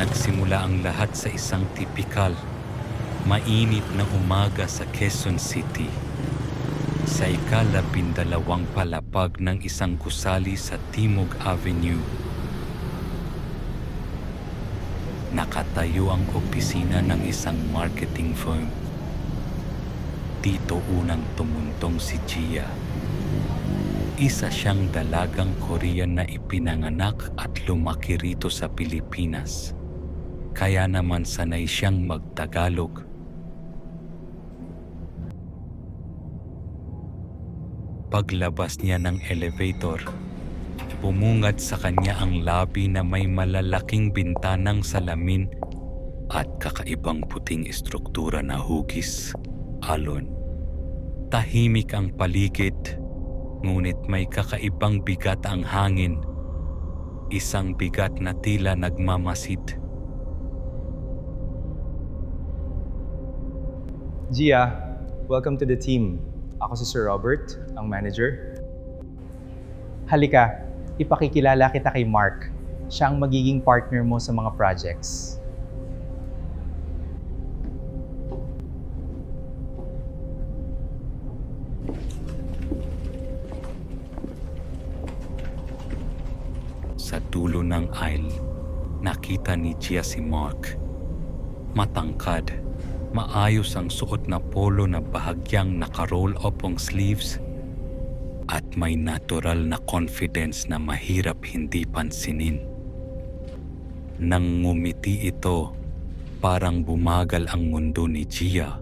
Nagsimula ang lahat sa isang tipikal, mainit na umaga sa Quezon City. Sa ika-12 palapag ng isang gusali sa Timog Avenue. Nakatayo ang opisina ng isang marketing firm. Dito unang tumuntong si Gia. Isa siyang dalagang Korean na ipinanganak at lumaki rito sa Pilipinas. Kaya naman sanay siyang magtagalog. Paglabas niya ng elevator, bumungad sa kanya ang lobby na may malalaking bintanang salamin at kakaibang puting estruktura na hugis, alon. Tahimik ang paligid, ngunit may kakaibang bigat ang hangin. Isang bigat na tila nagmamasid. Gia, welcome to the team. Ako si Sir Robert, ang manager. Halika, ipakikilala kita kay Mark. Siya ang magiging partner mo sa mga projects. Sa dulo ng aisle, nakita ni Gia si Mark. Matangkad, maayos ang suot na polo na bahagyang naka-roll up ang sleeves at may natural na confidence na mahirap hindi pansinin. Nang ngumiti ito, parang bumagal ang mundo ni Gia.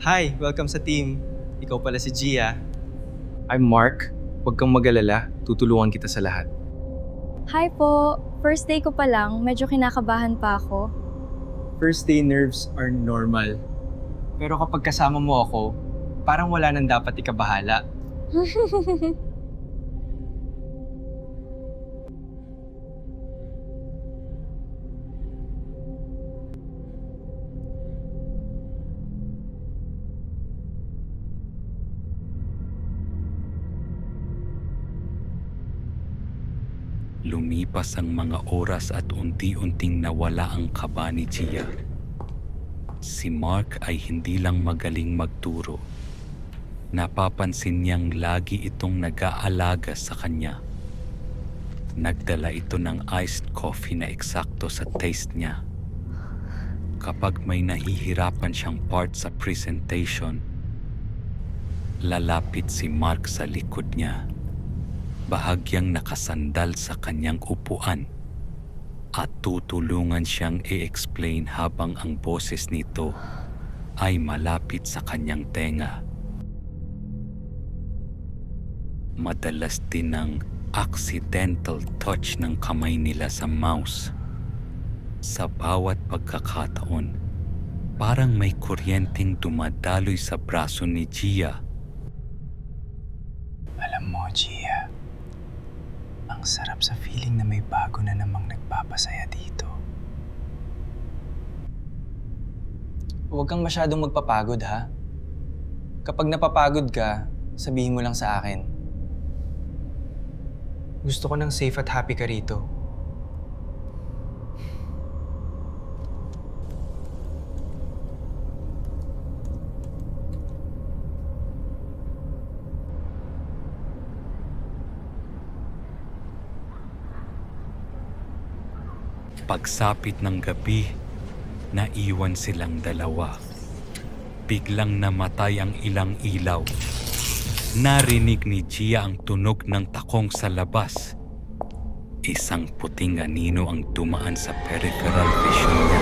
Hi, welcome sa team. Ikaw pala si Gia. I'm Mark. Huwag kang mag-alala, tutulungan kita sa lahat. Hi po! First day ko pa lang, medyo kinakabahan pa ako. First day nerves are normal. Pero kapag kasama mo ako, parang wala nang dapat ikabahala. Lumipas ang mga oras at unti-unting nawala ang kaba ni Gia. Si Mark ay hindi lang magaling magturo. Napapansin niyang lagi itong nag-aalaga sa kanya. Nagdala ito ng iced coffee na eksakto sa taste niya. Kapag may nahihirapan siyang part sa presentation, lalapit si Mark sa likod niya. Bahagyang nakasandal sa kanyang upuan at tutulungan siyang i-explain habang ang boses nito ay malapit sa kanyang tenga. Madalas din ang accidental touch ng kamay nila sa mouse. Sa bawat pagkakataon, parang may kuryenteng dumadaloy sa braso ni Gia. Alam mo, Gia, ang sarap sa feeling na may bago na namang nagpapasaya dito. Huwag kang masyadong magpapagod, ha? Kapag napapagod ka, sabihin mo lang sa akin. Gusto ko ng safe at happy ka rito. Pagsapit ng gabi, naiwan silang dalawa. Biglang namatay ang ilang ilaw. Narinig ni Gia ang tunog ng takong sa labas. Isang puting anino ang dumaan sa peripheral vision niya.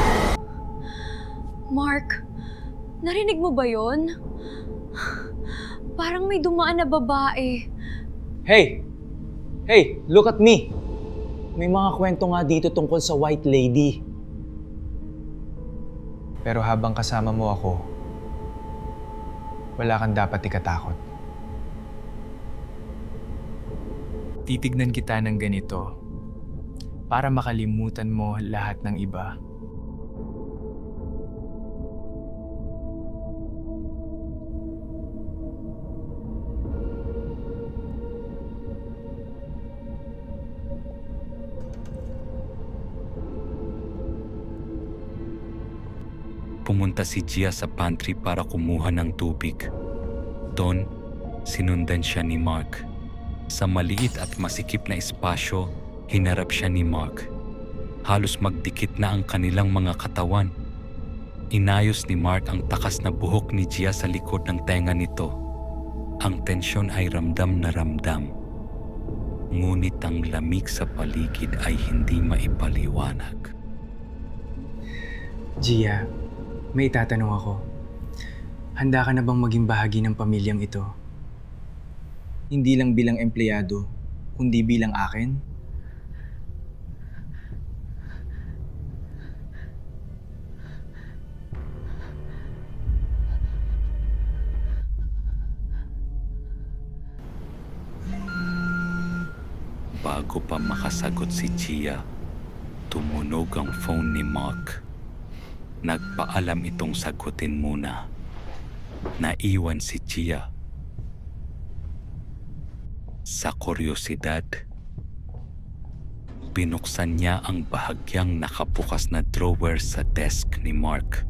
Mark, narinig mo ba yon? Parang may dumaan na babae. Hey! Hey, look at me! May mga kwento nga dito tungkol sa White Lady. Pero habang kasama mo ako, wala kang dapat ikatakot. Titignan kita ng ganito para makalimutan mo lahat ng iba. Pumunta si Gia sa pantry para kumuha ng tubig. Doon, sinundan siya ni Mark. Sa maliit at masikip na espasyo, hinarap siya ni Mark. Halos magdikit na ang kanilang mga katawan. Inayos ni Mark ang takas na buhok ni Gia sa likod ng tenga nito. Ang tensyon ay ramdam na ramdam. Ngunit ang lamig sa paligid ay hindi maipaliwanag. Gia, may itatanong ako. Handa ka na bang maging bahagi ng pamilyang ito? Hindi lang bilang empleyado, kundi bilang akin? Bago pa makasagot si Gia, tumunog ang phone ni Mark. Nagpaalam itong sagutin muna. Naiwan si Gia. Sa kuryosidad, binuksan niya ang bahagyang nakabukas na drawer sa desk ni Mark.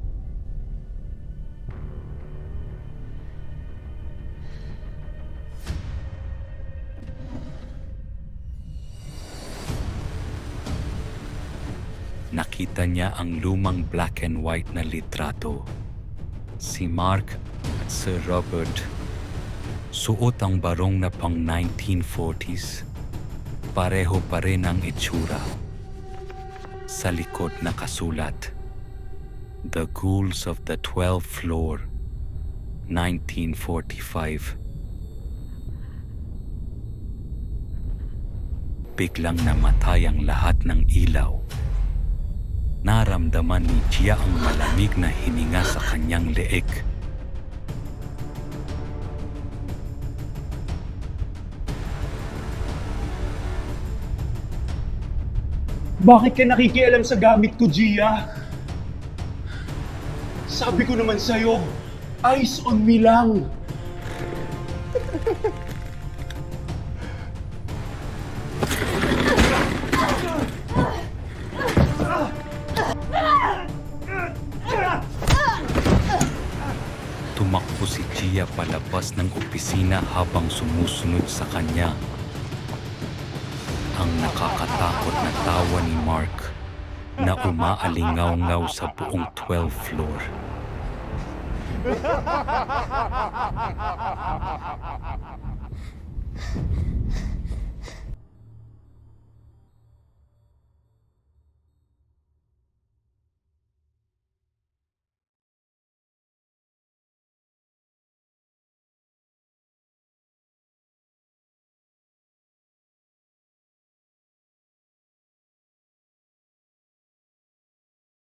Nakita niya ang lumang black and white na litrato. Si Mark at Sir Robert. Suot ang barong na pang 1940s. Pareho pa rin ang itsura. Sa likod nakasulat, The Ghouls of the 12th Floor, 1945. Biglang namatay ang lahat ng ilaw. Naramdaman ni Gia ang malamig na hininga sa kanyang leeg. Bakit ka nakikialam sa gamit ko, Gia? Sabi ko naman sa'yo, eyes on me lang. Tumakbo si Gia palabas ng opisina habang sumusunod sa kanya. Ang nakakatakot na tawa ni Mark na umaalingaw-ngaw sa buong 12th floor.